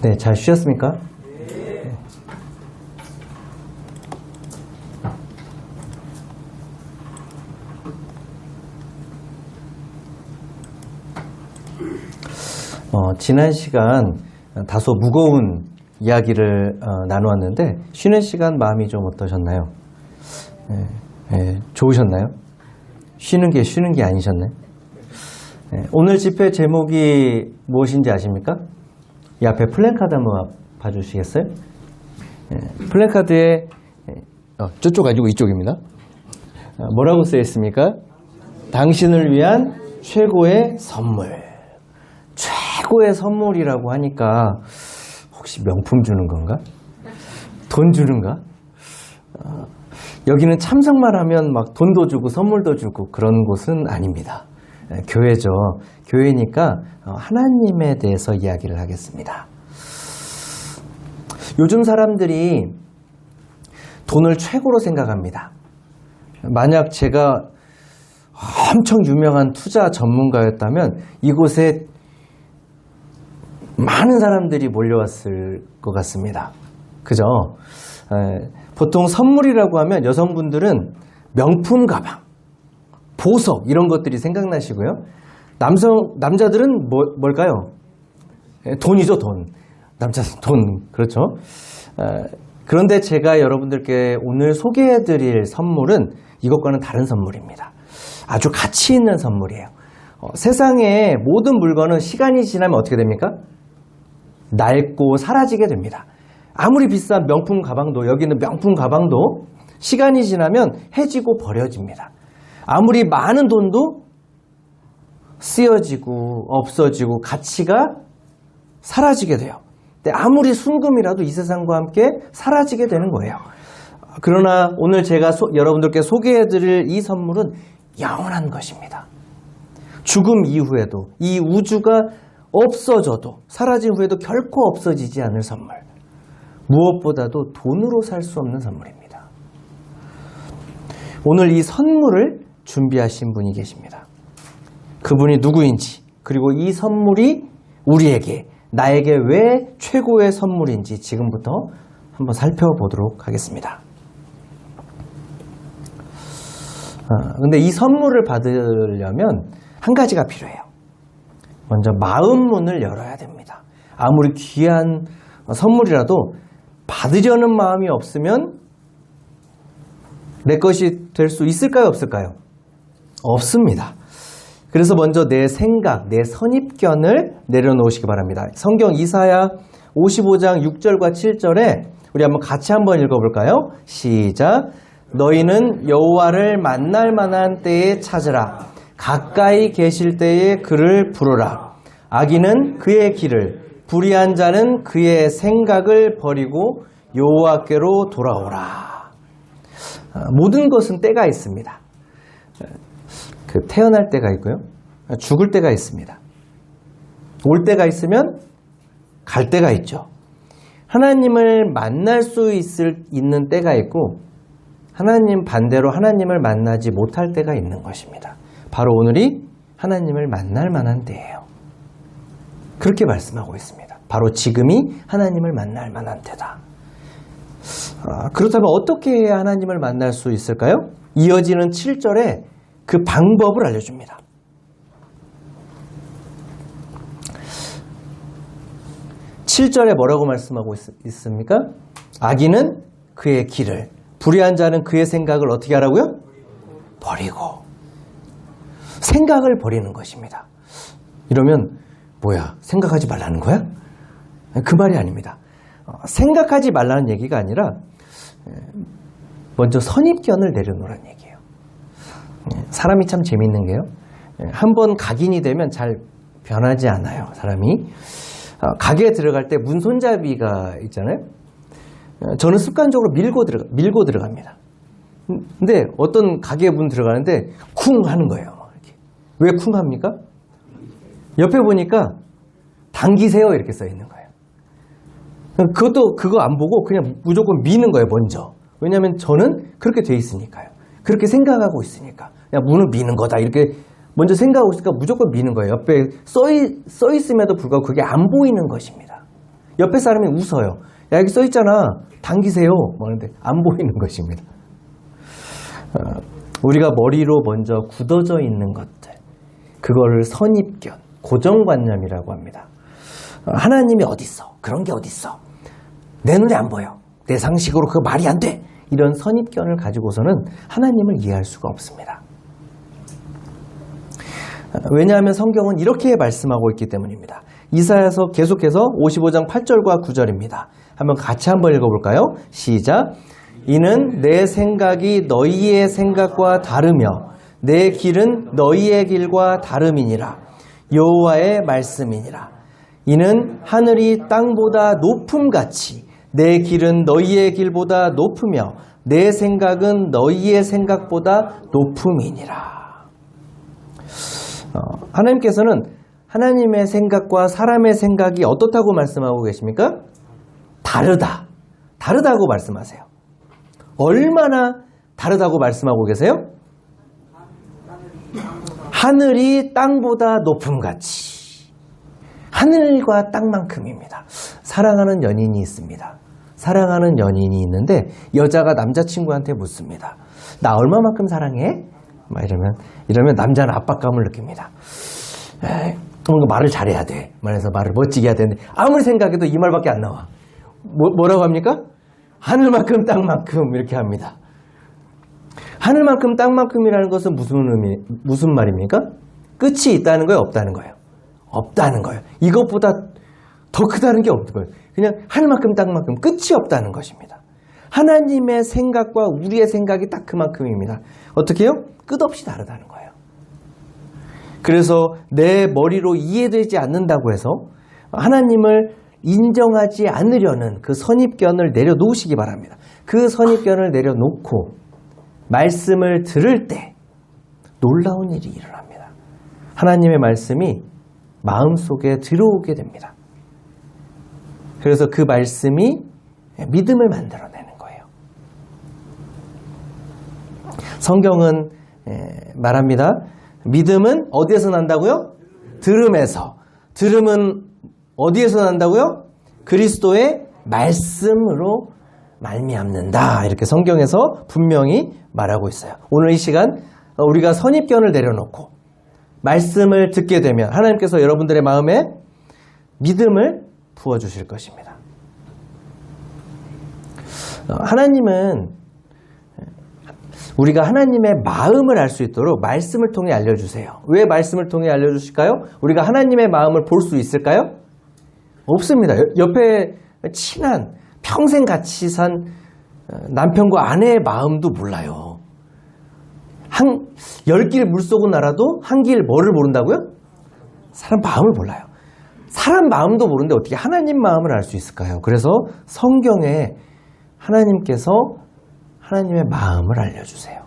네, 잘 쉬었습니까? 지난 시간 다소 무거운 이야기를 나누었는데 쉬는 시간 마음이 좀 어떠셨나요? 좋으셨나요? 쉬는 게 아니셨나요? 오늘 집회 제목이 무엇인지 아십니까? 이 앞에 플랜카드 한번 봐주시겠어요? 플랜카드에 저쪽 아니고 이쪽입니다. 뭐라고 쓰여 있습니까? 당신을 위한 최고의 선물. 최고의 선물이라고 하니까 혹시 명품 주는 건가? 돈 주는가? 여기는 참석만 하면 막 돈도 주고 선물도 주고 그런 곳은 아닙니다. 교회죠. 교회니까 하나님에 대해서 이야기를 하겠습니다. 요즘 사람들이 돈을 최고로 생각합니다. 만약 제가 엄청 유명한 투자 전문가였다면 이곳에 많은 사람들이 몰려왔을 것 같습니다. 그죠? 보통 선물이라고 하면 여성분들은 명품 가방, 보석 이런 것들이 생각나시고요. 남자들은 뭘까요? 돈이죠, 돈. 남자는 돈, 그렇죠? 그런데 제가 여러분들께 오늘 소개해드릴 선물은 이것과는 다른 선물입니다. 아주 가치 있는 선물이에요. 세상의 모든 물건은 시간이 지나면 어떻게 됩니까? 낡고 사라지게 됩니다. 아무리 비싼 명품 가방도, 여기는 명품 가방도 시간이 지나면 해지고 버려집니다. 아무리 많은 돈도 쓰여지고 없어지고 가치가 사라지게 돼요. 근데 아무리 순금이라도 이 세상과 함께 사라지게 되는 거예요. 그러나 오늘 제가 여러분들께 소개해드릴 이 선물은 영원한 것입니다. 죽음 이후에도 이 우주가 없어져도 사라진 후에도 결코 없어지지 않을 선물. 무엇보다도 돈으로 살 수 없는 선물입니다. 오늘 이 선물을 준비하신 분이 계십니다. 그분이 누구인지, 그리고 이 선물이 우리에게, 나에게 왜 최고의 선물인지 지금부터 한번 살펴보도록 하겠습니다. 근데 이 선물을 받으려면 한 가지가 필요해요. 먼저 마음 문을 열어야 됩니다. 아무리 귀한 선물이라도 받으려는 마음이 없으면 내 것이 될 수 있을까요? 없을까요? 없습니다. 그래서 먼저 내 생각, 내 선입견을 내려놓으시기 바랍니다. 성경 이사야 55장 6절과 7절에 우리 같이 한번 읽어볼까요? 시작! 너희는 여호와를 만날 만한 때에 찾으라. 가까이 계실 때에 그를 부르라. 악인은 그의 길을, 불의한 자는 그의 생각을 버리고 여호와께로 돌아오라. 모든 것은 때가 있습니다. 태어날 때가 있고요. 죽을 때가 있습니다. 올 때가 있으면 갈 때가 있죠. 하나님을 만날 수 있는 때가 있고 반대로 하나님을 만나지 못할 때가 있는 것입니다. 바로 오늘이 하나님을 만날 만한 때예요. 그렇게 말씀하고 있습니다. 바로 지금이 하나님을 만날 만한 때다. 그렇다면 어떻게 해야 하나님을 만날 수 있을까요? 이어지는 7절에 그 방법을 알려줍니다. 7절에 뭐라고 말씀하고 있습니까? 악인은 그의 길을, 불의한 자는 그의 생각을 어떻게 하라고요? 버리고. 생각을 버리는 것입니다. 이러면 뭐야? 생각하지 말라는 거야? 그 말이 아닙니다. 생각하지 말라는 얘기가 아니라 먼저 선입견을 내려놓으라는 얘기예요. 사람이 참 재밌는 게요. 한번 각인이 되면 잘 변하지 않아요. 사람이. 가게에 들어갈 때 문 손잡이가 있잖아요. 저는 습관적으로 밀고 들어갑니다. 근데 어떤 가게 문 들어가는데 쿵 하는 거예요. 이렇게. 왜 쿵 합니까? 옆에 보니까 당기세요 이렇게 써 있는 거예요. 그거 안 보고 그냥 무조건 미는 거예요, 먼저. 왜냐하면 저는 그렇게 돼 있으니까요. 그렇게 생각하고 있으니까. 그냥 문을 미는 거다 이렇게 먼저 생각하고 있으니까 무조건 미는 거예요. 옆에 써 있음에도 불구하고 그게 안 보이는 것입니다. 옆에 사람이 웃어요. 야, 여기 써 있잖아. 당기세요. 뭐 하는데 안 보이는 것입니다. 우리가 머리로 먼저 굳어져 있는 것들, 그거를 선입견, 고정관념이라고 합니다. 하나님이 어딨어? 그런 게 어딨어? 내 눈에 안 보여. 내 상식으로 그거 말이 안 돼. 이런 선입견을 가지고서는 하나님을 이해할 수가 없습니다. 왜냐하면 성경은 이렇게 말씀하고 있기 때문입니다. 이사야서 계속해서 55장 8절과 9절입니다. 한번 같이 한번 읽어볼까요? 시작. 이는 내 생각이 너희의 생각과 다르며 내 길은 너희의 길과 다름이니라. 여호와의 말씀이니라. 이는 하늘이 땅보다 높음같이 내 길은 너희의 길보다 높으며 내 생각은 너희의 생각보다 높음이니라. 하나님께서는 하나님의 생각과 사람의 생각이 어떻다고 말씀하고 계십니까? 다르다. 다르다고 말씀하세요. 얼마나 다르다고 말씀하고 계세요? 하늘이 땅보다 높음같이. 하늘과 땅만큼입니다. 사랑하는 연인이 있습니다. 사랑하는 연인이 있는데 여자가 남자친구한테 묻습니다. 나 얼마만큼 사랑해? 막 이러면 남자는 압박감을 느낍니다. 뭔가 말을 잘해야 돼. 말해서 말을 멋지게 해야 되는데 아무리 생각해도 이 말밖에 안 나와. 뭐라고 합니까? 하늘만큼 땅만큼 이렇게 합니다. 하늘만큼 땅만큼이라는 것은 무슨 말입니까? 끝이 있다는 거예요? 없다는 거예요? 없다는 거예요. 이것보다 더 크다는 게 없는 거예요. 그냥 하늘만큼 땅만큼 끝이 없다는 것입니다. 하나님의 생각과 우리의 생각이 딱 그만큼입니다. 어떻게 해요? 끝없이 다르다는 거예요. 그래서 내 머리로 이해되지 않는다고 해서 하나님을 인정하지 않으려는 그 선입견을 내려놓으시기 바랍니다. 그 선입견을 내려놓고 말씀을 들을 때 놀라운 일이 일어납니다. 하나님의 말씀이 마음속에 들어오게 됩니다. 그래서 그 말씀이 믿음을 만들어내는 거예요. 성경은 말합니다. 믿음은 어디에서 난다고요? 들음에서. 들음은 어디에서 난다고요? 그리스도의 말씀으로 말미암는다. 이렇게 성경에서 분명히 말하고 있어요. 오늘 이 시간 우리가 선입견을 내려놓고 말씀을 듣게 되면 하나님께서 여러분들의 마음에 믿음을 부어주실 것입니다. 하나님은 우리가 하나님의 마음을 알 수 있도록 말씀을 통해 알려주세요. 왜 말씀을 통해 알려주실까요? 우리가 하나님의 마음을 볼 수 있을까요? 없습니다. 옆에 친한 평생 같이 산 남편과 아내의 마음도 몰라요. 10길 물속은 알아도 한 길 뭐를 모른다고요? 사람 마음을 몰라요. 사람 마음도 모르는데 어떻게 하나님 마음을 알 수 있을까요? 그래서 성경에 하나님께서 하나님의 마음을 알려주세요.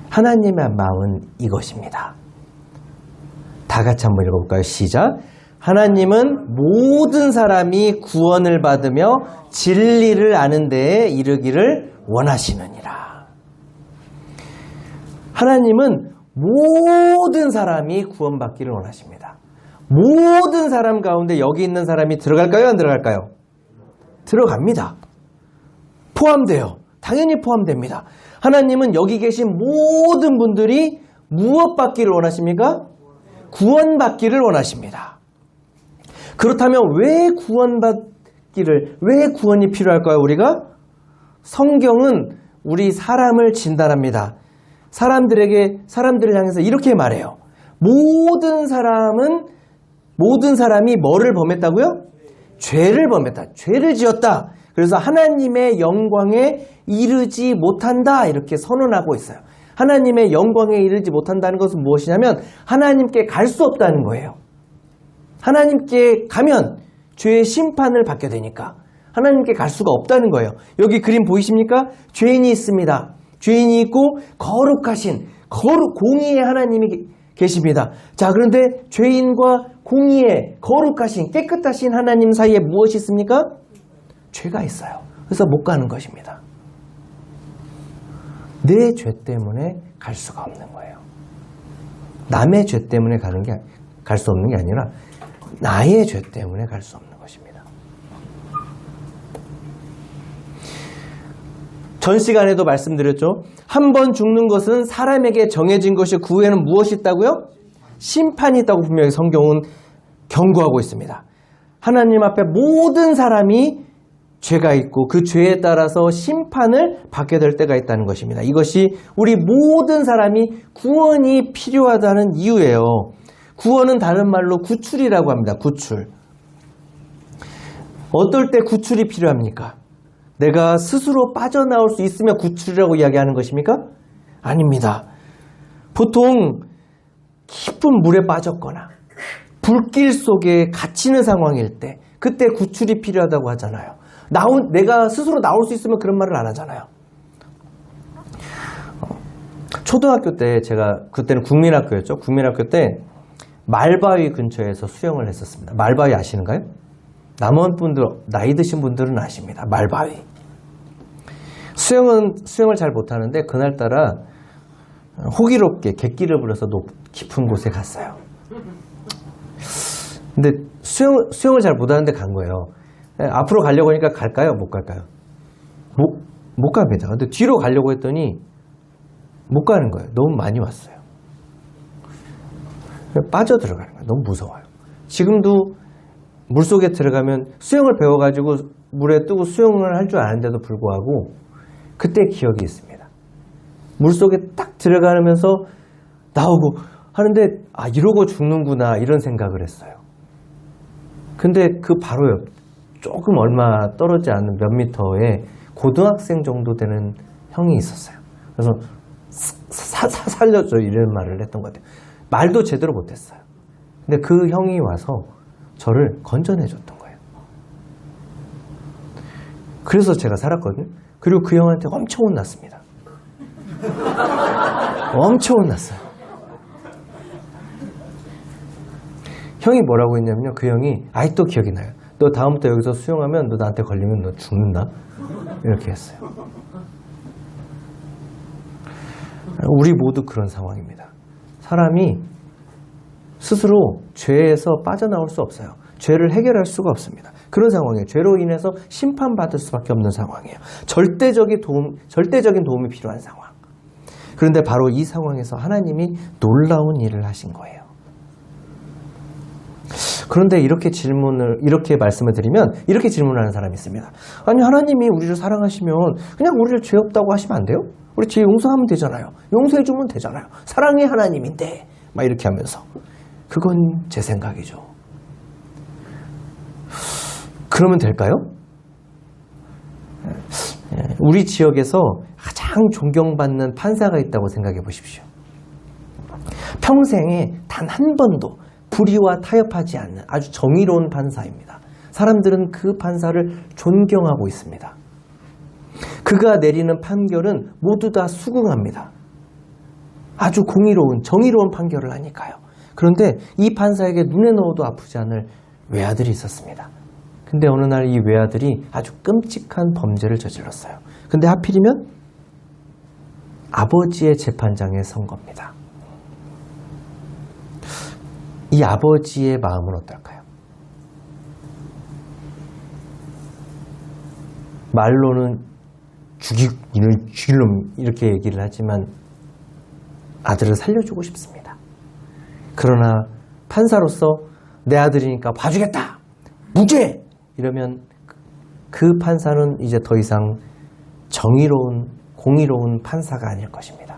하나님의 마음은 이것입니다. 다 같이 한번 읽어볼까요? 시작. 하나님은 모든 사람이 구원을 받으며 진리를 아는 데에 이르기를 원하시느니라. 하나님은 모든 사람이 구원받기를 원하십니다. 모든 사람 가운데 여기 있는 사람이 들어갈까요? 안 들어갈까요? 들어갑니다. 포함돼요. 당연히 포함됩니다. 하나님은 여기 계신 모든 분들이 무엇 받기를 원하십니까? 구원받기를 원하십니다. 그렇다면 왜 구원이 필요할까요? 우리가? 성경은 우리 사람을 진단합니다. 사람들을 향해서 이렇게 말해요. 모든 사람이 뭐를 범했다고요? 죄를 범했다. 죄를 지었다. 그래서 하나님의 영광에 이르지 못한다. 이렇게 선언하고 있어요. 하나님의 영광에 이르지 못한다는 것은 무엇이냐면 하나님께 갈 수 없다는 거예요. 하나님께 가면 죄의 심판을 받게 되니까 하나님께 갈 수가 없다는 거예요. 여기 그림 보이십니까? 죄인이 있습니다. 죄인이 있고 거룩하신 공의의 하나님이 계십니다. 자, 그런데 죄인과 공의의 거룩하신 깨끗하신 하나님 사이에 무엇이 있습니까? 죄가 있어요. 그래서 못 가는 것입니다. 내 죄 때문에 갈 수가 없는 거예요. 남의 죄 때문에 갈 수 없는 게 아니라 나의 죄 때문에 갈 수 없는 것입니다. 전 시간에도 말씀드렸죠. 한 번 죽는 것은 사람에게 정해진 것이 그 후에는 무엇이 있다고요? 심판이 있다고 분명히 성경은 경고하고 있습니다. 하나님 앞에 모든 사람이 죄가 있고 그 죄에 따라서 심판을 받게 될 때가 있다는 것입니다. 이것이 우리 모든 사람이 구원이 필요하다는 이유예요. 구원은 다른 말로 구출이라고 합니다. 구출. 어떨 때 구출이 필요합니까? 내가 스스로 빠져나올 수 있으면 구출이라고 이야기하는 것입니까? 아닙니다. 보통 깊은 물에 빠졌거나 불길 속에 갇히는 상황일 때 그때 구출이 필요하다고 하잖아요. 내가 스스로 나올 수 있으면 그런 말을 안 하잖아요. 초등학교 때 제가 그때는 국민학교였죠. 국민학교 때 말바위 근처에서 수영을 했었습니다. 말바위 아시는가요? 남원 분들, 나이 드신 분들은 아십니다. 말바위. 수영을 잘 못하는데 그날따라 호기롭게 객기를 부려서 깊은 곳에 갔어요. 근데 수영을 잘 못하는데 간 거예요. 앞으로 가려고 하니까 갈까요? 못 갈까요? 못 갑니다. 근데 뒤로 가려고 했더니 못 가는 거예요. 너무 많이 왔어요. 빠져 들어가는 거예요. 너무 무서워요. 지금도 물속에 들어가면 수영을 배워가지고 물에 뜨고 수영을 할 줄 아는데도 불구하고 그때 기억이 있습니다. 물속에 딱 들어가면서 나오고 하는데 이러고 죽는구나 이런 생각을 했어요. 근데 그 바로 옆 조금 얼마 떨어지지 않는 몇 미터에 고등학생 정도 되는 형이 있었어요. 그래서 살려줘 이런 말을 했던 것 같아요. 말도 제대로 못했어요. 근데 그 형이 와서 저를 건져내줬던 거예요. 그래서 제가 살았거든요. 그리고 그 형한테 엄청 혼났습니다. 엄청 혼났어요. 형이 뭐라고 했냐면요. 그 형이 아직도 기억이 나요. 너 다음부터 여기서 수영하면 너 나한테 걸리면 너 죽는다. 이렇게 했어요. 우리 모두 그런 상황입니다. 사람이 스스로 죄에서 빠져나올 수 없어요. 죄를 해결할 수가 없습니다. 그런 상황이에요. 죄로 인해서 심판받을 수밖에 없는 상황이에요. 절대적인 도움이 필요한 상황. 그런데 바로 이 상황에서 하나님이 놀라운 일을 하신 거예요. 그런데 이렇게 말씀을 드리면 이렇게 질문하는 사람이 있습니다. 아니 하나님이 우리를 사랑하시면 그냥 우리를 죄 없다고 하시면 안 돼요? 우리 죄 용서하면 되잖아요. 용서해 주면 되잖아요. 사랑의 하나님인데 막 이렇게 하면서 그건 제 생각이죠. 그러면 될까요? 우리 지역에서 가장 존경받는 판사가 있다고 생각해 보십시오. 평생에 단 한 번도 불의와 타협하지 않는 아주 정의로운 판사입니다. 사람들은 그 판사를 존경하고 있습니다. 그가 내리는 판결은 모두 다 수긍합니다. 아주 공의로운 정의로운 판결을 하니까요. 그런데 이 판사에게 눈에 넣어도 아프지 않을 외아들이 있었습니다. 근데 어느 날 이 외아들이 아주 끔찍한 범죄를 저질렀어요. 근데 하필이면 아버지의 재판장에 선 겁니다. 이 아버지의 마음은 어떨까요? 말로는 죽일 놈 이렇게 얘기를 하지만 아들을 살려주고 싶습니다. 그러나 판사로서 내 아들이니까 봐주겠다. 무죄! 이러면 그 판사는 이제 더 이상 정의로운 공의로운 판사가 아닐 것입니다.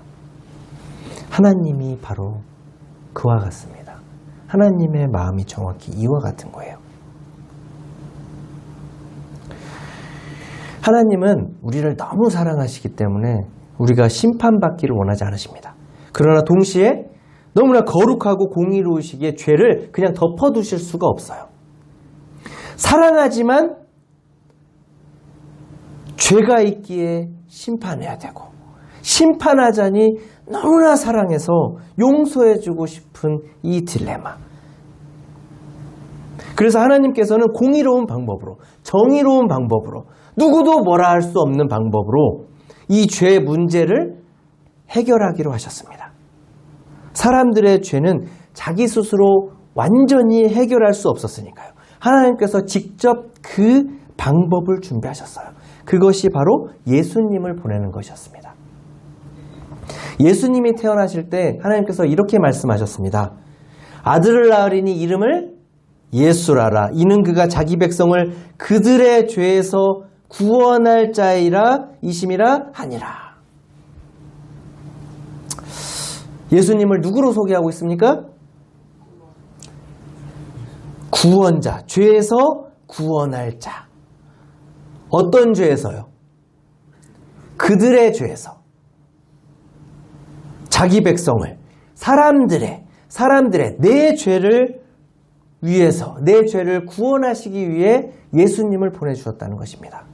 하나님이 바로 그와 같습니다. 하나님의 마음이 정확히 이와 같은 거예요. 하나님은 우리를 너무 사랑하시기 때문에 우리가 심판받기를 원하지 않으십니다. 그러나 동시에 너무나 거룩하고 공의로우시기에 죄를 그냥 덮어두실 수가 없어요. 사랑하지만 죄가 있기에 심판해야 되고 심판하자니 너무나 사랑해서 용서해주고 싶은 이 딜레마. 그래서 하나님께서는 공의로운 방법으로 정의로운 방법으로 누구도 뭐라 할 수 없는 방법으로 이 죄 문제를 해결하기로 하셨습니다. 사람들의 죄는 자기 스스로 완전히 해결할 수 없었으니까요. 하나님께서 직접 그 방법을 준비하셨어요. 그것이 바로 예수님을 보내는 것이었습니다. 예수님이 태어나실 때 하나님께서 이렇게 말씀하셨습니다. 아들을 낳으리니 이름을 예수라라. 이는 그가 자기 백성을 그들의 죄에서 구원할 자이라 이심이라 하니라. 예수님을 누구로 소개하고 있습니까? 구원자, 죄에서 구원할 자. 어떤 죄에서요? 그들의 죄에서. 자기 백성을, 사람들의 내 죄를 위해서, 내 죄를 구원하시기 위해 예수님을 보내주셨다는 것입니다.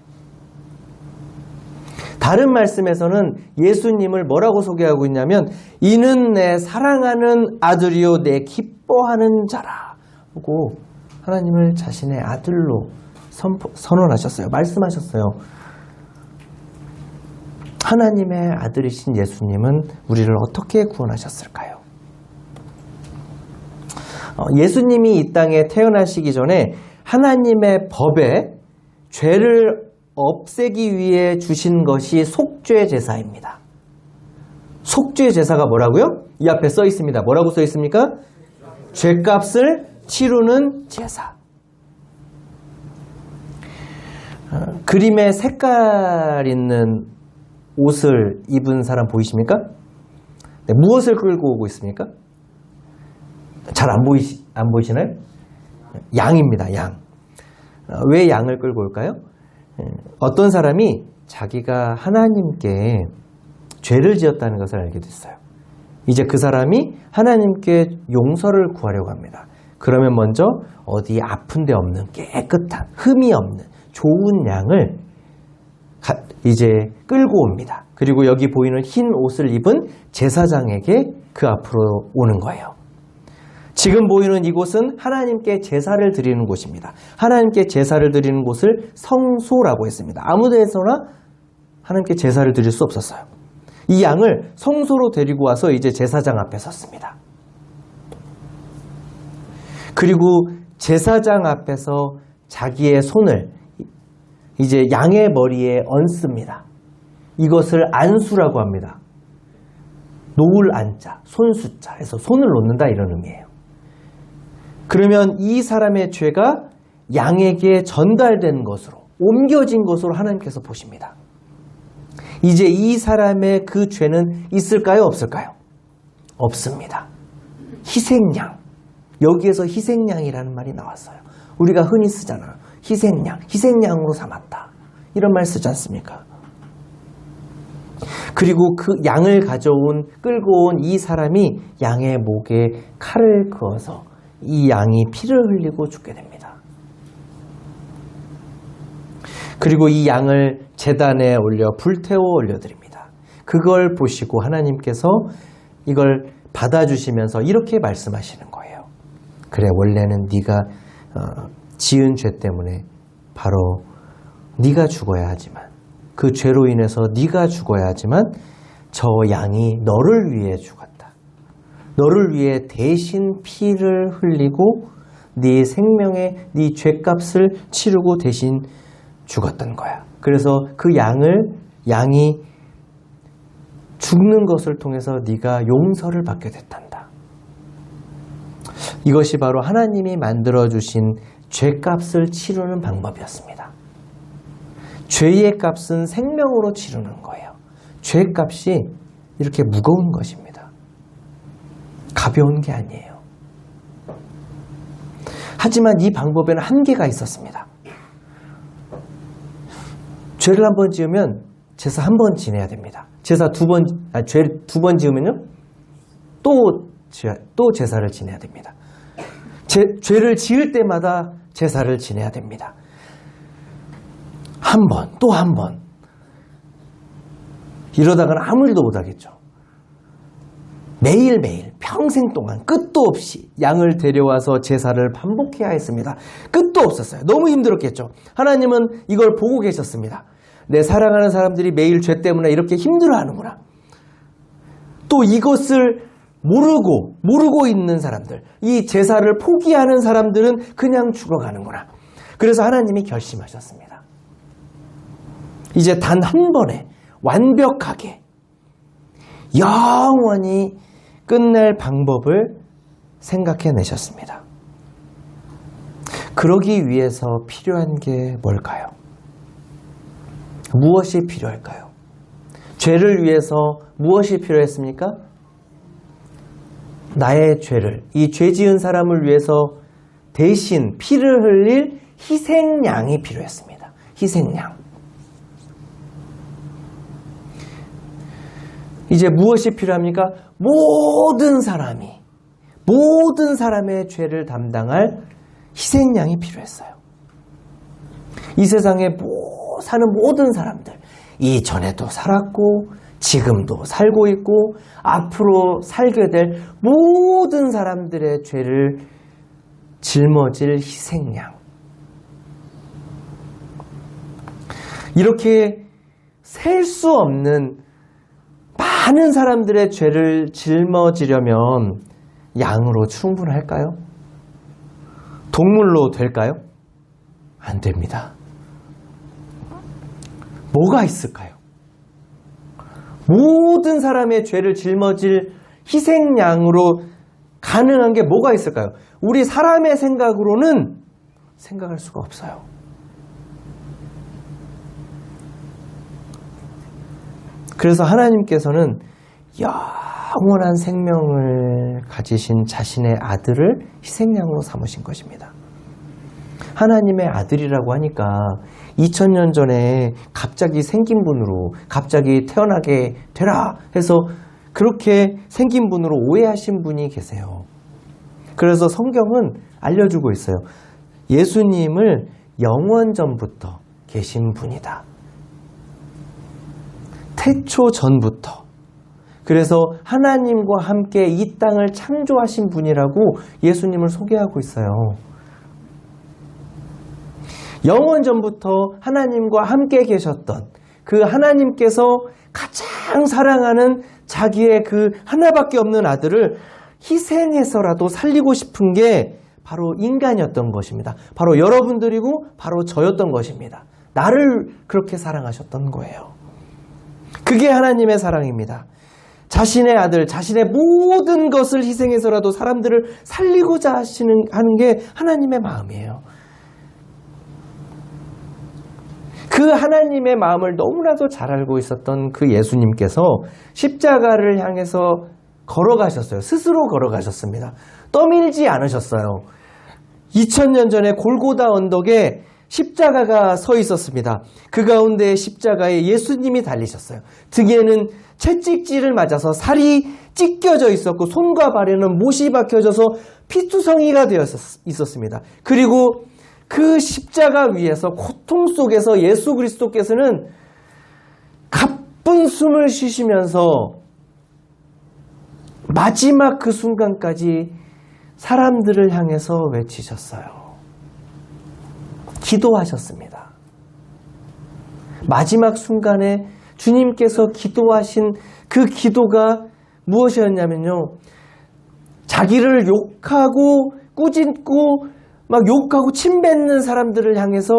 다른 말씀에서는 예수님을 뭐라고 소개하고 있냐면 이는 내 사랑하는 아들이요 내 기뻐하는 자라 하고 하나님을 자신의 아들로 선언하셨어요. 말씀하셨어요. 하나님의 아들이신 예수님은 우리를 어떻게 구원하셨을까요? 예수님이 이 땅에 태어나시기 전에 하나님의 법에 죄를 없애기 위해 주신 것이 속죄 제사입니다. 속죄 제사가 뭐라고요? 이 앞에 써 있습니다. 뭐라고 써 있습니까? 죄값을 치르는 제사. 그림에 색깔 있는 옷을 입은 사람 보이십니까? 네, 무엇을 끌고 오고 있습니까? 잘 안 보이시나요? 양입니다. 양. 왜 양을 끌고 올까요? 어떤 사람이 자기가 하나님께 죄를 지었다는 것을 알게 됐어요. 이제 그 사람이 하나님께 용서를 구하려고 합니다. 그러면 먼저 어디 아픈 데 없는 깨끗한 흠이 없는 좋은 양을 이제 끌고 옵니다. 그리고 여기 보이는 흰 옷을 입은 제사장에게 그 앞으로 오는 거예요. 지금 보이는 이곳은 하나님께 제사를 드리는 곳입니다. 하나님께 제사를 드리는 곳을 성소라고 했습니다. 아무 데서나 하나님께 제사를 드릴 수 없었어요. 이 양을 성소로 데리고 와서 이제 제사장 앞에 섰습니다. 그리고 제사장 앞에서 자기의 손을 이제 양의 머리에 얹습니다. 이것을 안수라고 합니다. 놓을 안자, 손수자에서 손을 놓는다 이런 의미예요. 그러면 이 사람의 죄가 양에게 전달된 것으로, 옮겨진 것으로 하나님께서 보십니다. 이제 이 사람의 그 죄는 있을까요? 없을까요? 없습니다. 희생양. 여기에서 희생양이라는 말이 나왔어요. 우리가 흔히 쓰잖아. 희생양, 희생양으로 삼았다. 이런 말 쓰지 않습니까? 그리고 그 양을 끌고 온 이 사람이 양의 목에 칼을 그어서 이 양이 피를 흘리고 죽게 됩니다. 그리고 이 양을 제단에 올려 불태워 올려드립니다. 그걸 보시고 하나님께서 이걸 받아주시면서 이렇게 말씀하시는 거예요. 그래, 원래는 네가 지은 죄 때문에 바로 네가 죽어야 하지만, 그 죄로 인해서 네가 죽어야 하지만 저 양이 너를 위해 죽었다. 너를 위해 대신 피를 흘리고 네 생명의 네 죄값을 치르고 대신 죽었던 거야. 그래서 그 양이 죽는 것을 통해서 네가 용서를 받게 됐단다. 이것이 바로 하나님이 만들어주신 죄값을 치르는 방법이었습니다. 죄의 값은 생명으로 치르는 거예요. 죄값이 이렇게 무거운 것입니다. 가벼운 게 아니에요. 하지만 이 방법에는 한계가 있었습니다. 죄를 한 번 지으면 제사 한 번 지내야 됩니다. 죄 두 번 지으면요? 또 제사를 지내야 됩니다. 죄를 지을 때마다 제사를 지내야 됩니다. 한 번, 또 한 번. 이러다가는 아무 일도 못하겠죠. 매일매일 평생 동안 끝도 없이 양을 데려와서 제사를 반복해야 했습니다. 끝도 없었어요. 너무 힘들었겠죠. 하나님은 이걸 보고 계셨습니다. 내 사랑하는 사람들이 매일 죄 때문에 이렇게 힘들어하는구나. 또 이것을 모르고 있는 사람들, 이 제사를 포기하는 사람들은 그냥 죽어가는구나. 그래서 하나님이 결심하셨습니다. 이제 단 한 번에 완벽하게 영원히 끝낼 방법을 생각해내셨습니다. 그러기 위해서 필요한 게 뭘까요? 무엇이 필요할까요? 죄를 위해서 무엇이 필요했습니까? 나의 죄를, 이 죄 지은 사람을 위해서 대신 피를 흘릴 희생양이 필요했습니다. 희생양. 이제 무엇이 필요합니까? 모든 사람의 죄를 담당할 희생양이 필요했어요. 이 세상에 사는 모든 사람들, 이전에도 살았고 지금도 살고 있고 앞으로 살게 될 모든 사람들의 죄를 짊어질 희생양. 이렇게 셀 수 없는 많은 사람들의 죄를 짊어지려면 양으로 충분할까요? 동물로 될까요? 안 됩니다. 뭐가 있을까요? 모든 사람의 죄를 짊어질 희생양으로 가능한 게 뭐가 있을까요? 우리 사람의 생각으로는 생각할 수가 없어요. 그래서 하나님께서는 영원한 생명을 가지신 자신의 아들을 희생양으로 삼으신 것입니다. 하나님의 아들이라고 하니까 2000년 전에 갑자기 생긴 분으로 갑자기 태어나게 되라 해서 그렇게 생긴 분으로 오해하신 분이 계세요. 그래서 성경은 알려주고 있어요. 예수님을 영원 전부터 계신 분이다. 태초 전부터. 그래서 하나님과 함께 이 땅을 창조하신 분이라고 예수님을 소개하고 있어요. 영원 전부터 하나님과 함께 계셨던 그 하나님께서 가장 사랑하는 자기의 그 하나밖에 없는 아들을 희생해서라도 살리고 싶은 게 바로 인간이었던 것입니다. 바로 여러분들이고 바로 저였던 것입니다. 나를 그렇게 사랑하셨던 거예요. 그게 하나님의 사랑입니다. 자신의 아들, 자신의 모든 것을 희생해서라도 사람들을 살리고자 하는 게 하나님의 마음이에요. 그 하나님의 마음을 너무나도 잘 알고 있었던 그 예수님께서 십자가를 향해서 걸어가셨어요. 스스로 걸어가셨습니다. 떠밀지 않으셨어요. 2000년 전에 골고다 언덕에 십자가가 서 있었습니다. 그 가운데 십자가에 예수님이 달리셨어요. 등에는 채찍질을 맞아서 살이 찢겨져 있었고 손과 발에는 못이 박혀져서 피투성이가 되어 있었습니다. 그리고 그 십자가 위에서 고통 속에서 예수 그리스도께서는 가쁜 숨을 쉬시면서 마지막 그 순간까지 사람들을 향해서 외치셨어요. 기도하셨습니다. 마지막 순간에 주님께서 기도하신 그 기도가 무엇이었냐면요. 자기를 욕하고 꾸짖고 막 욕하고 침뱉는 사람들을 향해서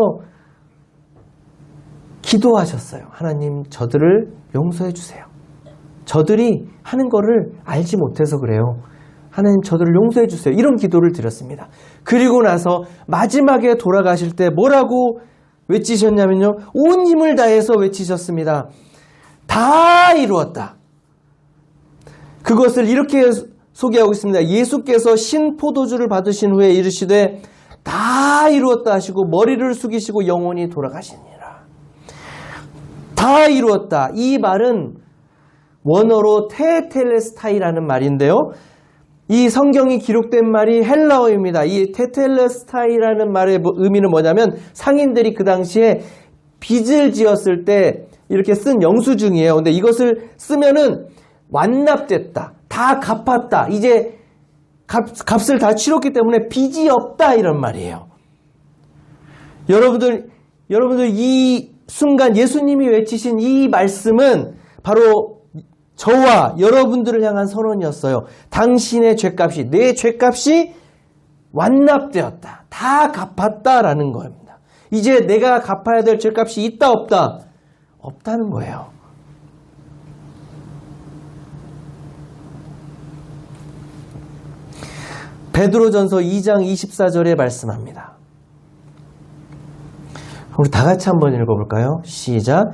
기도하셨어요. 하나님, 저들을 용서해 주세요. 저들이 하는 거를 알지 못해서 그래요. 하나님, 저들을 용서해 주세요. 이런 기도를 드렸습니다. 그리고 나서 마지막에 돌아가실 때 뭐라고 외치셨냐면요. 온 힘을 다해서 외치셨습니다. 다 이루었다. 그것을 이렇게 소개하고 있습니다. 예수께서 신포도주를 받으신 후에 이르시되 다 이루었다 하시고 머리를 숙이시고 영원히 돌아가시니라. 다 이루었다. 이 말은 원어로 테텔레스타이라는 말인데요. 이 성경이 기록된 말이 헬라어입니다. 이 테텔레스타이라는 말의 의미는 뭐냐면 상인들이 그 당시에 빚을 지었을 때 이렇게 쓴 영수증이에요. 근데 이것을 쓰면은 완납됐다. 다 갚았다. 이제 값을 다 치렀기 때문에 빚이 없다. 이런 말이에요. 여러분들 이 순간 예수님이 외치신 이 말씀은 바로 저와 여러분들을 향한 선언이었어요. 당신의 죄값이, 내 죄값이 완납되었다. 다 갚았다라는 겁니다. 이제 내가 갚아야 될 죄값이 있다 없다? 없다는 거예요. 베드로전서 2장 24절에 말씀합니다. 우리 다 같이 한번 읽어볼까요? 시작.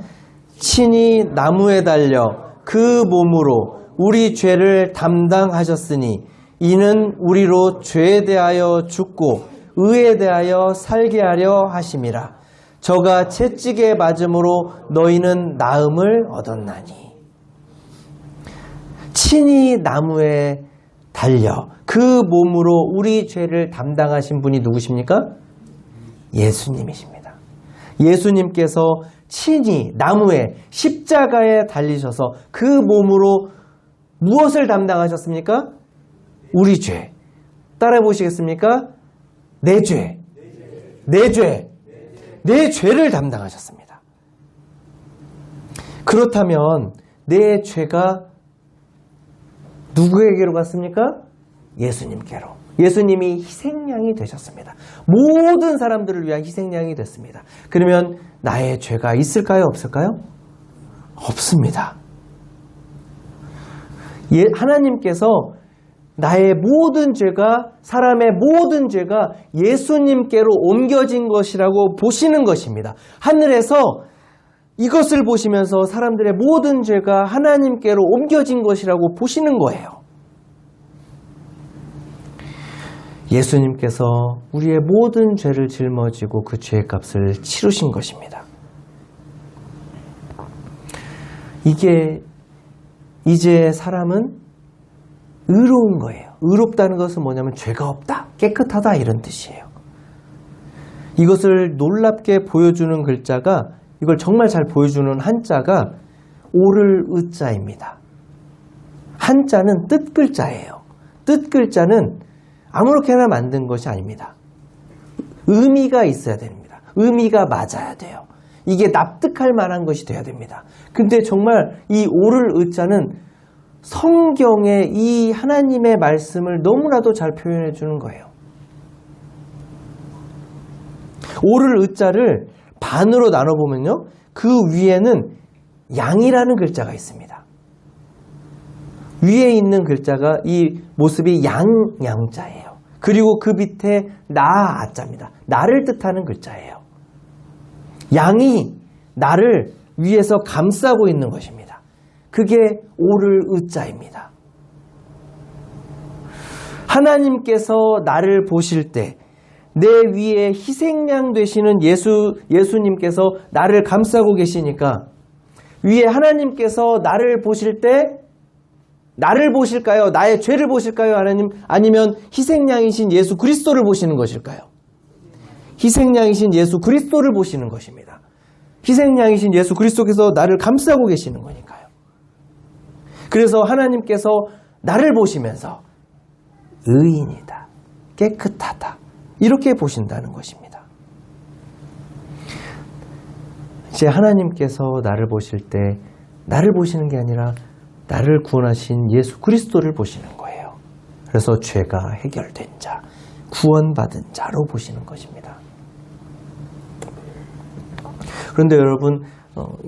친히 나무에 달려 그 몸으로 우리 죄를 담당하셨으니 이는 우리로 죄에 대하여 죽고 의에 대하여 살게 하려 하심이라. 저가 채찍에 맞음으로 너희는 나음을 얻었나니. 친히 나무에 달려 그 몸으로 우리 죄를 담당하신 분이 누구십니까? 예수님이십니다. 예수님께서 친히 나무에 십자가에 달리셔서 그 몸으로 무엇을 담당하셨습니까? 우리 죄. 따라해 보시겠습니까? 내 죄. 내 죄. 내 죄를 담당하셨습니다. 그렇다면 내 죄가 누구에게로 갔습니까? 예수님께로. 예수님이 희생양이 되셨습니다. 모든 사람들을 위한 희생양이 됐습니다. 그러면 나의 죄가 있을까요? 없을까요? 없습니다. 하나님께서 나의 모든 죄가, 사람의 모든 죄가 예수님께로 옮겨진 것이라고 보시는 것입니다. 하늘에서 이것을 보시면서 사람들의 모든 죄가 하나님께로 옮겨진 것이라고 보시는 거예요. 예수님께서 우리의 모든 죄를 짊어지고 그 죄의 값을 치르신 것입니다. 이제 사람은 의로운 거예요. 의롭다는 것은 뭐냐면 죄가 없다, 깨끗하다 이런 뜻이에요. 이것을 놀랍게 보여주는 글자가, 이걸 정말 잘 보여주는 한자가 오를 의자입니다. 한자는 뜻글자예요. 뜻글자는 아무렇게나 만든 것이 아닙니다. 의미가 있어야 됩니다. 의미가 맞아야 돼요. 이게 납득할 만한 것이 돼야 됩니다. 근데 정말 이 오를 의자는 성경의 이 하나님의 말씀을 너무나도 잘 표현해 주는 거예요. 오를 의자를 반으로 나눠보면요, 그 위에는 양이라는 글자가 있습니다. 위에 있는 글자가 이 모습이 양자예요. 그리고 그 밑에 나자입니다. 나를 뜻하는 글자예요. 양이 나를 위에서 감싸고 있는 것입니다. 그게 오를 의자입니다. 하나님께서 나를 보실 때 내 위에 희생양 되시는 예수님께서 나를 감싸고 계시니까, 위에 하나님께서 나를 보실 때 나를 보실까요? 나의 죄를 보실까요? 하나님? 아니면 희생양이신 예수 그리스도를 보시는 것일까요? 희생양이신 예수 그리스도를 보시는 것입니다. 희생양이신 예수 그리스도께서 나를 감싸고 계시는 거니까요. 그래서 하나님께서 나를 보시면서 의인이다, 깨끗하다, 이렇게 보신다는 것입니다. 이제 하나님께서 나를 보실 때 나를 보시는 게 아니라 나를 구원하신 예수 그리스도를 보시는 거예요. 그래서 죄가 해결된 자, 구원받은 자로 보시는 것입니다. 그런데 여러분,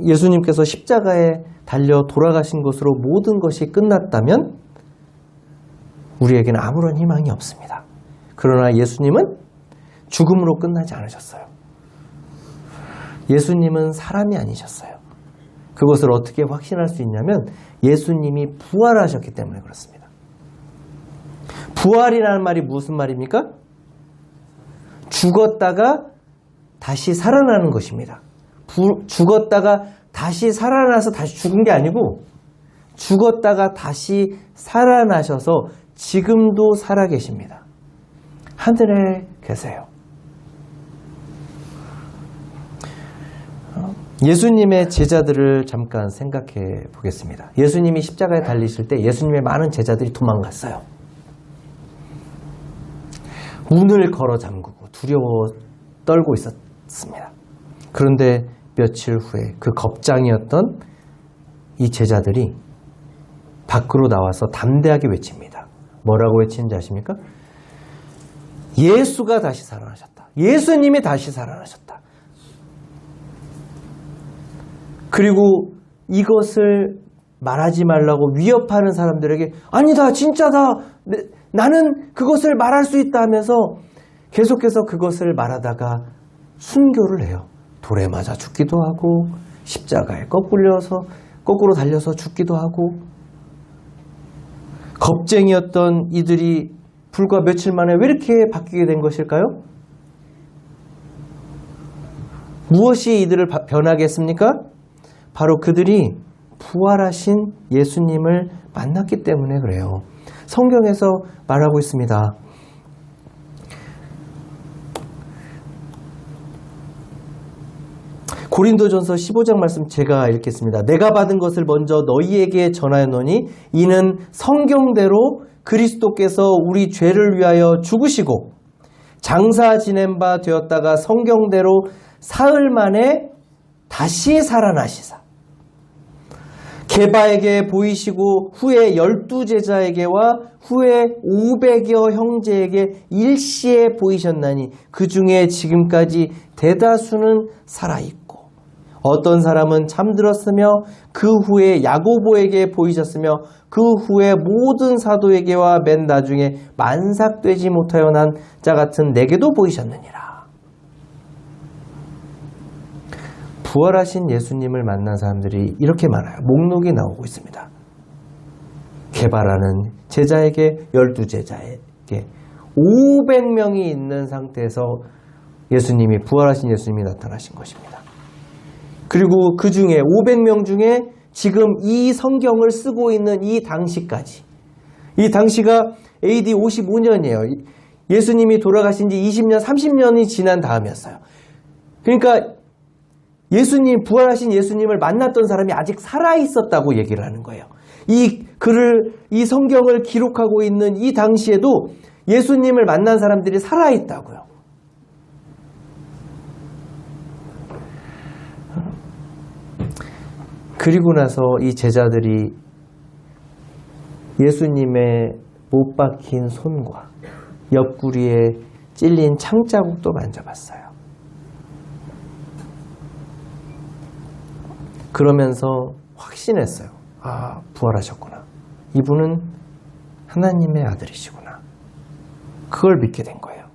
예수님께서 십자가에 달려 돌아가신 것으로 모든 것이 끝났다면 우리에게는 아무런 희망이 없습니다. 그러나 예수님은 죽음으로 끝나지 않으셨어요. 예수님은 사람이 아니셨어요. 그것을 어떻게 확신할 수 있냐면 예수님이 부활하셨기 때문에 그렇습니다. 부활이라는 말이 무슨 말입니까? 죽었다가 다시 살아나는 것입니다. 죽었다가 다시 살아나서 다시 죽은 게 아니고, 죽었다가 다시 살아나셔서 지금도 살아계십니다. 하늘에 계세요. 예수님의 제자들을 잠깐 생각해 보겠습니다. 예수님이 십자가에 달리실 때 예수님의 많은 제자들이 도망갔어요. 문을 걸어 잠그고 두려워 떨고 있었습니다. 그런데 며칠 후에 그 겁장이었던 이 제자들이 밖으로 나와서 담대하게 외칩니다. 뭐라고 외치는지 아십니까? 예수가 다시 살아나셨다. 예수님이 다시 살아나셨다. 그리고 이것을 말하지 말라고 위협하는 사람들에게 아니다, 진짜다, 나는 그것을 말할 수 있다 하면서 계속해서 그것을 말하다가 순교를 해요. 돌에 맞아 죽기도 하고 십자가에 거꾸로 달려서 죽기도 하고. 겁쟁이였던 이들이 불과 며칠 만에 왜 이렇게 바뀌게 된 것일까요? 무엇이 이들을 변하게 했습니까? 바로 그들이 부활하신 예수님을 만났기 때문에 그래요. 성경에서 말하고 있습니다. 고린도전서 15장 말씀 제가 읽겠습니다. 내가 받은 것을 먼저 너희에게 전하였노니 이는 성경대로 그리스도께서 우리 죄를 위하여 죽으시고 장사 지낸 바 되었다가 성경대로 사흘 만에 다시 살아나시사 게바에게 보이시고 후에 12제자에게와 후에 500여 형제에게 일시에 보이셨나니 그 중에 지금까지 대다수는 살아있고 어떤 사람은 잠들었으며 그 후에 야고보에게 보이셨으며 그 후에 모든 사도에게와 맨 나중에 만삭되지 못하여 난 자 같은 내게도 보이셨느니라. 부활하신 예수님을 만난 사람들이 이렇게 많아요. 목록이 나오고 있습니다. 게바라는 제자에게 12제자에게 500명이 있는 상태에서 예수님이 부활하신 예수님이 나타나신 것입니다. 그리고 그 중에 500명 중에 지금 이 성경을 쓰고 있는 이 당시까지, 이 당시가 AD 55년이에요. 예수님이 돌아가신 지 20년, 30년이 지난 다음이었어요. 그러니까 예수님, 부활하신 예수님을 만났던 사람이 아직 살아있었다고 얘기를 하는 거예요. 이 성경을 기록하고 있는 이 당시에도 예수님을 만난 사람들이 살아있다고요. 그리고 나서 이 제자들이 예수님의 못 박힌 손과 옆구리에 찔린 창자국도 만져봤어요. 그러면서 확신했어요. 아, 부활하셨구나. 이분은 하나님의 아들이시구나. 그걸 믿게 된 거예요.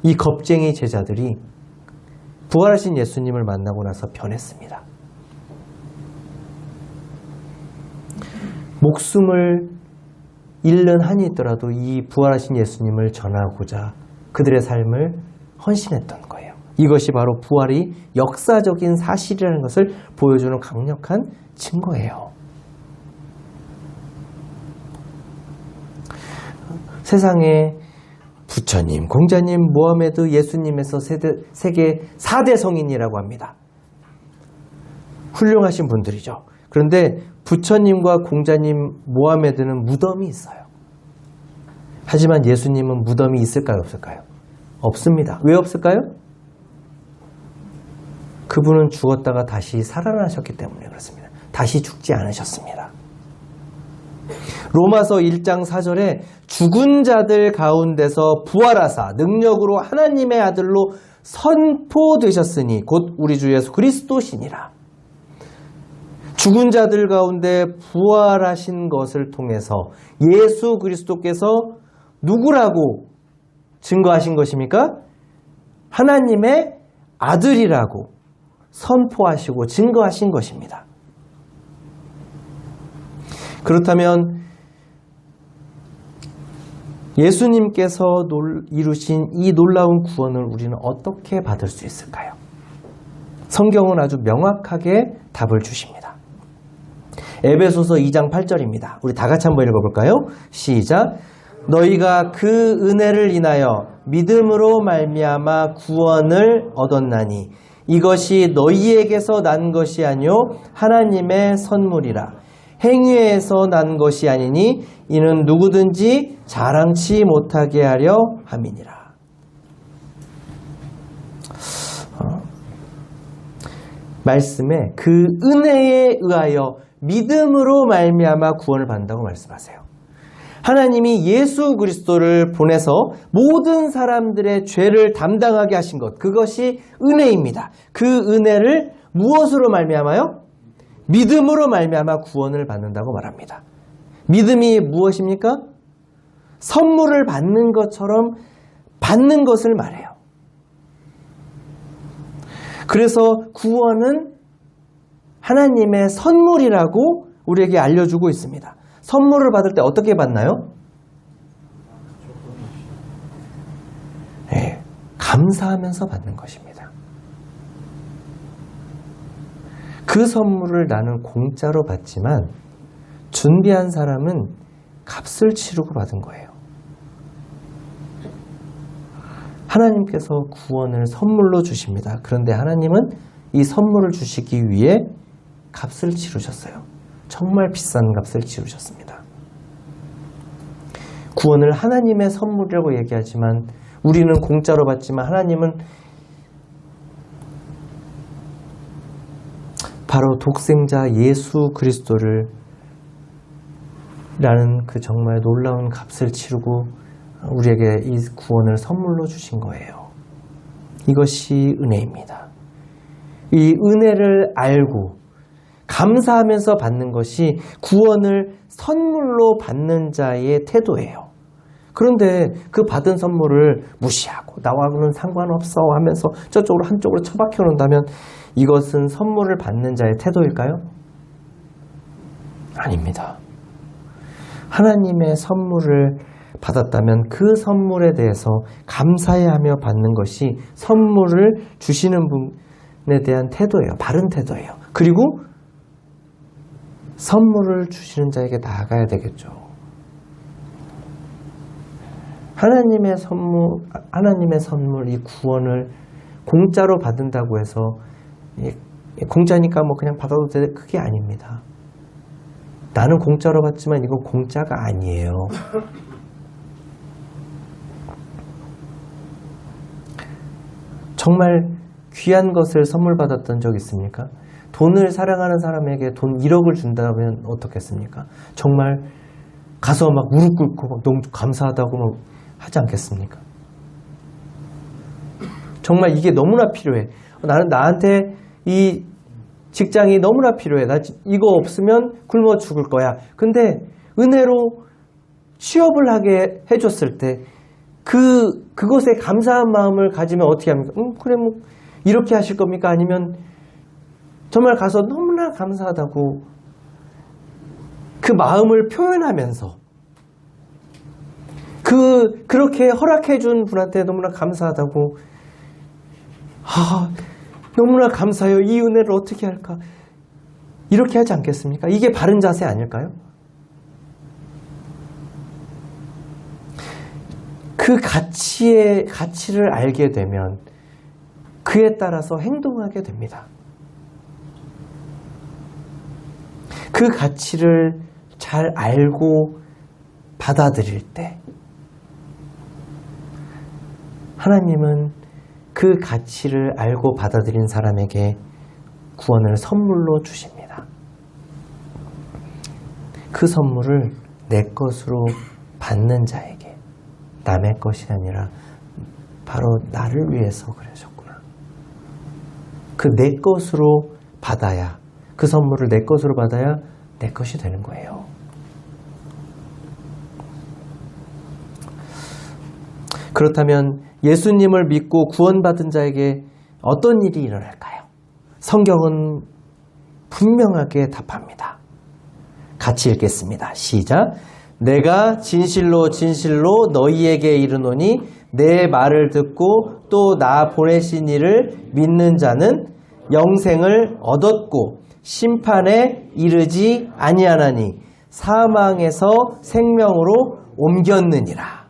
이 겁쟁이 제자들이 부활하신 예수님을 만나고 나서 변했습니다. 목숨을 잃는 한이 있더라도 이 부활하신 예수님을 전하고자 그들의 삶을 헌신했던 거예요. 이것이 바로 부활이 역사적인 사실이라는 것을 보여주는 강력한 증거예요. 세상에 부처님, 공자님, 모하메드, 예수님에서 세계 4대 성인이라고 합니다. 훌륭하신 분들이죠. 그런데 부처님과 공자님, 모하메드는 무덤이 있어요. 하지만 예수님은 무덤이 있을까요? 없을까요? 없습니다. 왜 없을까요? 그분은 죽었다가 다시 살아나셨기 때문에 그렇습니다. 다시 죽지 않으셨습니다. 로마서 1장 4절에 죽은 자들 가운데서 부활하사 능력으로 하나님의 아들로 선포되셨으니 곧 우리 주 예수 그리스도시니라. 죽은 자들 가운데 부활하신 것을 통해서 예수 그리스도께서 누구라고 증거하신 것입니까? 하나님의 아들이라고 선포하시고 증거하신 것입니다. 그렇다면 예수님께서 이루신 이 놀라운 구원을 우리는 어떻게 받을 수 있을까요? 성경은 아주 명확하게 답을 주십니다. 에베소서 2장 8절입니다. 우리 다 같이 한번 읽어볼까요? 시작. 너희가 그 은혜를 인하여 믿음으로 말미암아 구원을 얻었나니 이것이 너희에게서 난 것이 아니요 하나님의 선물이라. 행위에서 난 것이 아니니 이는 누구든지 자랑치 못하게 하려 함이니라. 말씀에 그 은혜에 의하여 믿음으로 말미암아 구원을 받는다고 말씀하세요. 하나님이 예수 그리스도를 보내서 모든 사람들의 죄를 담당하게 하신 것, 그것이 은혜입니다. 그 은혜를 무엇으로 말미암아요? 믿음으로 말미암아 구원을 받는다고 말합니다. 믿음이 무엇입니까? 선물을 받는 것처럼 받는 것을 말해요. 그래서 구원은 하나님의 선물이라고 우리에게 알려주고 있습니다. 선물을 받을 때 어떻게 받나요? 네, 감사하면서 받는 것입니다. 그 선물을 나는 공짜로 받지만 준비한 사람은 값을 치르고 받은 거예요. 하나님께서 구원을 선물로 주십니다. 그런데 하나님은 이 선물을 주시기 위해 값을 치르셨어요. 정말 비싼 값을 치르셨습니다. 구원을 하나님의 선물이라고 얘기하지만 우리는 공짜로 받지만 하나님은 바로 독생자 예수 그리스도를 라는 그 정말 놀라운 값을 치르고 우리에게 이 구원을 선물로 주신 거예요. 이것이 은혜입니다. 이 은혜를 알고 감사하면서 받는 것이 구원을 선물로 받는 자의 태도예요. 그런데 그 받은 선물을 무시하고 나와는 상관없어 하면서 저쪽으로 한쪽으로 처박혀 놓는다면 이것은 선물을 받는 자의 태도일까요? 아닙니다. 하나님의 선물을 받았다면 그 선물에 대해서 감사해하며 받는 것이 선물을 주시는 분에 대한 태도예요. 바른 태도예요. 그리고 선물을 주시는 자에게 나아가야 되겠죠. 하나님의 선물, 이 구원을 공짜로 받는다고 해서 공짜니까 뭐 그냥 받아도 돼, 그게 아닙니다. 나는 공짜로 받지만 이건 공짜가 아니에요. 정말 귀한 것을 선물 받았던 적 있습니까? 돈을 사랑하는 사람에게 돈 1억을 준다면 어떻겠습니까? 정말 가서 막 무릎 꿇고 막 너무 감사하다고 막 하지 않겠습니까? 정말 이게 너무나 필요해. 나는 나한테 이 직장이 너무나 필요해. 나 이거 없으면 굶어 죽을 거야. 근데 은혜로 취업을 하게 해줬을 때 그것에 감사한 마음을 가지면 어떻게 합니까? 그래 뭐 이렇게 하실 겁니까? 아니면 정말 가서 너무나 감사하다고 그 마음을 표현하면서 그렇게 허락해 준 분한테 너무나 감사하다고 너무나 감사해요. 이 은혜를 어떻게 할까? 이렇게 하지 않겠습니까? 이게 바른 자세 아닐까요? 그 가치를 알게 되면 그에 따라서 행동하게 됩니다. 그 가치를 잘 알고 받아들일 때 하나님은 그 가치를 알고 받아들인 사람에게 구원을 선물로 주십니다. 그 선물을 내 것으로 받는 자에게, 남의 것이 아니라 바로 나를 위해서 그러셨구나. 그 내 것으로 받아야, 그 선물을 내 것으로 받아야 내 것이 되는 거예요. 그렇다면 예수님을 믿고 구원받은 자에게 어떤 일이 일어날까요? 성경은 분명하게 답합니다. 같이 읽겠습니다. 시작. 내가 진실로 진실로 너희에게 이르노니 내 말을 듣고 또 나 보내신 이를 믿는 자는 영생을 얻었고 심판에 이르지 아니하나니 사망에서 생명으로 옮겼느니라.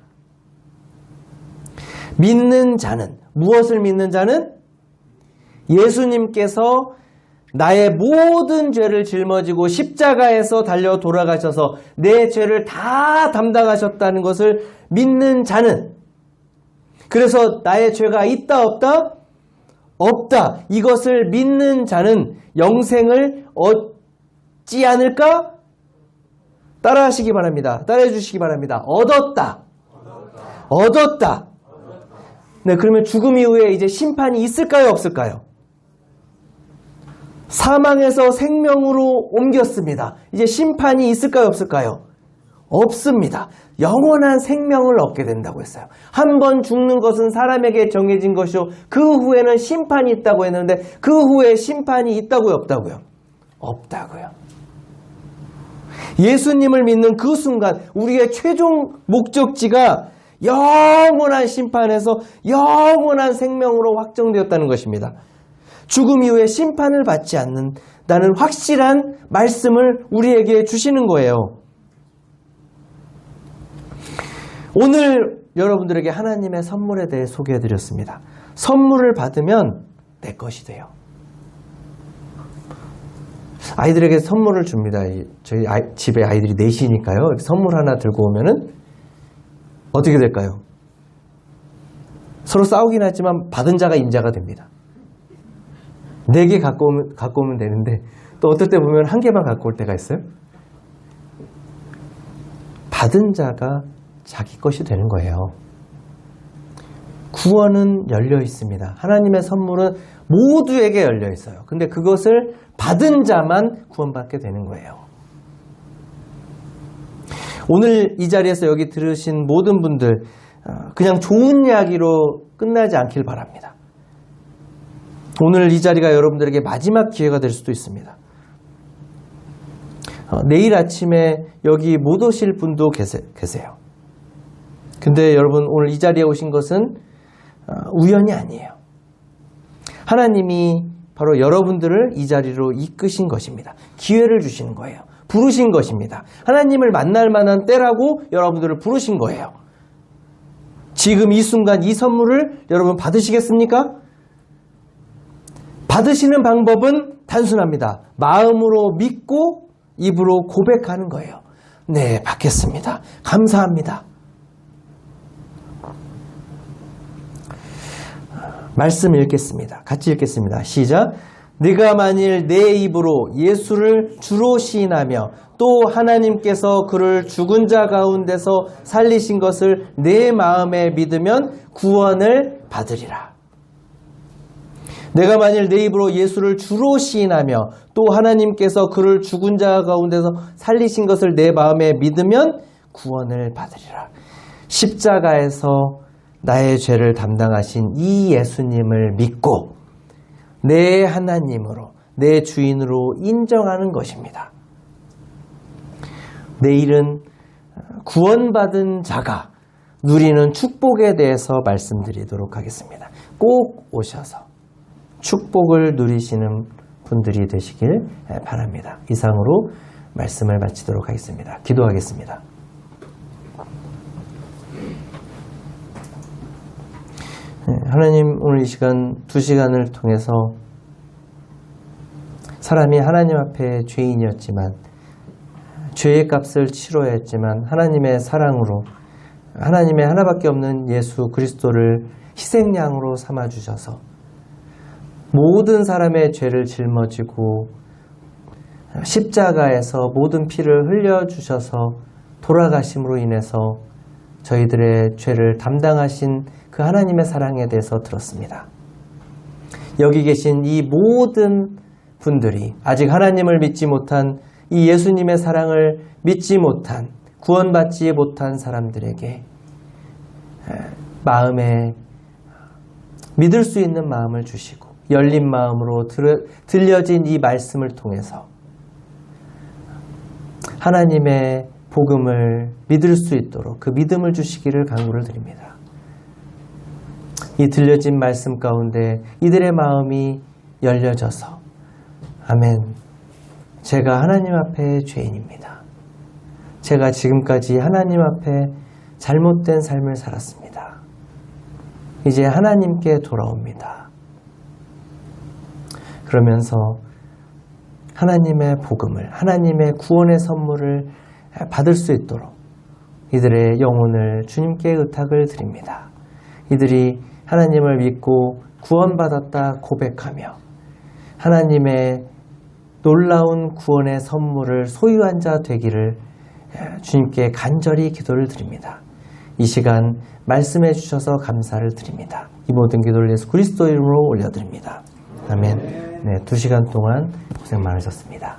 믿는 자는, 무엇을 믿는 자는? 예수님께서 나의 모든 죄를 짊어지고 십자가에서 달려 돌아가셔서 내 죄를 다 담당하셨다는 것을 믿는 자는, 그래서 나의 죄가 있다 없다? 없다. 이것을 믿는 자는 영생을 얻지 않을까? 따라하시기 바랍니다. 따라해 주시기 바랍니다. 얻었다. 얻었다. 네, 그러면 죽음 이후에 이제 심판이 있을까요? 없을까요? 사망에서 생명으로 옮겼습니다. 이제 심판이 있을까요? 없을까요? 없습니다. 영원한 생명을 얻게 된다고 했어요. 한 번 죽는 것은 사람에게 정해진 것이요. 그 후에는 심판이 있다고 했는데 그 후에 심판이 있다고요? 없다고요? 없다고요. 예수님을 믿는 그 순간 우리의 최종 목적지가 영원한 심판에서 영원한 생명으로 확정되었다는 것입니다. 죽음 이후에 심판을 받지 않는다는 확실한 말씀을 우리에게 주시는 거예요. 오늘 여러분들에게 하나님의 선물에 대해 소개해드렸습니다. 선물을 받으면 내 것이 돼요. 아이들에게 선물을 줍니다. 저희 집에 아이들이 넷이니까요. 선물 하나 들고 오면은 어떻게 될까요? 서로 싸우긴 하지만 받은 자가 임자가 됩니다. 4개 갖고 오면 되는데 또 어떨 때 보면 1개만 갖고 올 때가 있어요. 받은 자가 자기 것이 되는 거예요. 구원은 열려 있습니다. 하나님의 선물은 모두에게 열려 있어요. 근데 그것을 받은 자만 구원받게 되는 거예요. 오늘 이 자리에서 여기 들으신 모든 분들 그냥 좋은 이야기로 끝나지 않길 바랍니다. 오늘 이 자리가 여러분들에게 마지막 기회가 될 수도 있습니다. 내일 아침에 여기 못 오실 분도 계세요. 근데 여러분 오늘 이 자리에 오신 것은 우연이 아니에요. 하나님이 바로 여러분들을 이 자리로 이끄신 것입니다. 기회를 주시는 거예요. 부르신 것입니다. 하나님을 만날 만한 때라고 여러분들을 부르신 거예요. 지금 이 순간 이 선물을 여러분 받으시겠습니까? 받으시는 방법은 단순합니다. 마음으로 믿고 입으로 고백하는 거예요. 네, 받겠습니다. 감사합니다. 말씀 읽겠습니다. 같이 읽겠습니다. 시작. 네가 만일 내 입으로 예수를 주로 시인하며 또 하나님께서 그를 죽은 자 가운데서 살리신 것을 내 마음에 믿으면 구원을 받으리라. 내가 만일 내 입으로 예수를 주로 시인하며 또 하나님께서 그를 죽은 자 가운데서 살리신 것을 내 마음에 믿으면 구원을 받으리라. 십자가에서 나의 죄를 담당하신 이 예수님을 믿고 내 하나님으로, 내 주인으로 인정하는 것입니다. 내일은 구원받은 자가 누리는 축복에 대해서 말씀드리도록 하겠습니다. 꼭 오셔서 축복을 누리시는 분들이 되시길 바랍니다. 이상으로 말씀을 마치도록 하겠습니다. 기도하겠습니다. 하나님, 오늘 이 시간 2시간을 통해서 사람이 하나님 앞에 죄인이었지만 죄의 값을 치러야 했지만 하나님의 사랑으로 하나님의 하나밖에 없는 예수 그리스도를 희생양으로 삼아주셔서 모든 사람의 죄를 짊어지고 십자가에서 모든 피를 흘려주셔서 돌아가심으로 인해서 저희들의 죄를 담당하신 그 하나님의 사랑에 대해서 들었습니다. 여기 계신 이 모든 분들이 아직 하나님을 믿지 못한 이 예수님의 사랑을 믿지 못한 구원받지 못한 사람들에게 마음에 믿을 수 있는 마음을 주시고 열린 마음으로 들려진 이 말씀을 통해서 하나님의 복음을 믿을 수 있도록 그 믿음을 주시기를 간구를 드립니다. 이 들려진 말씀 가운데 이들의 마음이 열려져서 아멘, 제가 하나님 앞에 죄인입니다. 제가 지금까지 하나님 앞에 잘못된 삶을 살았습니다. 이제 하나님께 돌아옵니다. 그러면서 하나님의 복음을, 하나님의 구원의 선물을 받을 수 있도록 이들의 영혼을 주님께 의탁을 드립니다. 이들이 하나님을 믿고 구원받았다 고백하며 하나님의 놀라운 구원의 선물을 소유한 자 되기를 주님께 간절히 기도를 드립니다. 이 시간 말씀해 주셔서 감사를 드립니다. 이 모든 기도를 예수 그리스도 이름으로 올려드립니다. 아멘. 네, 2시간 동안 고생 많으셨습니다.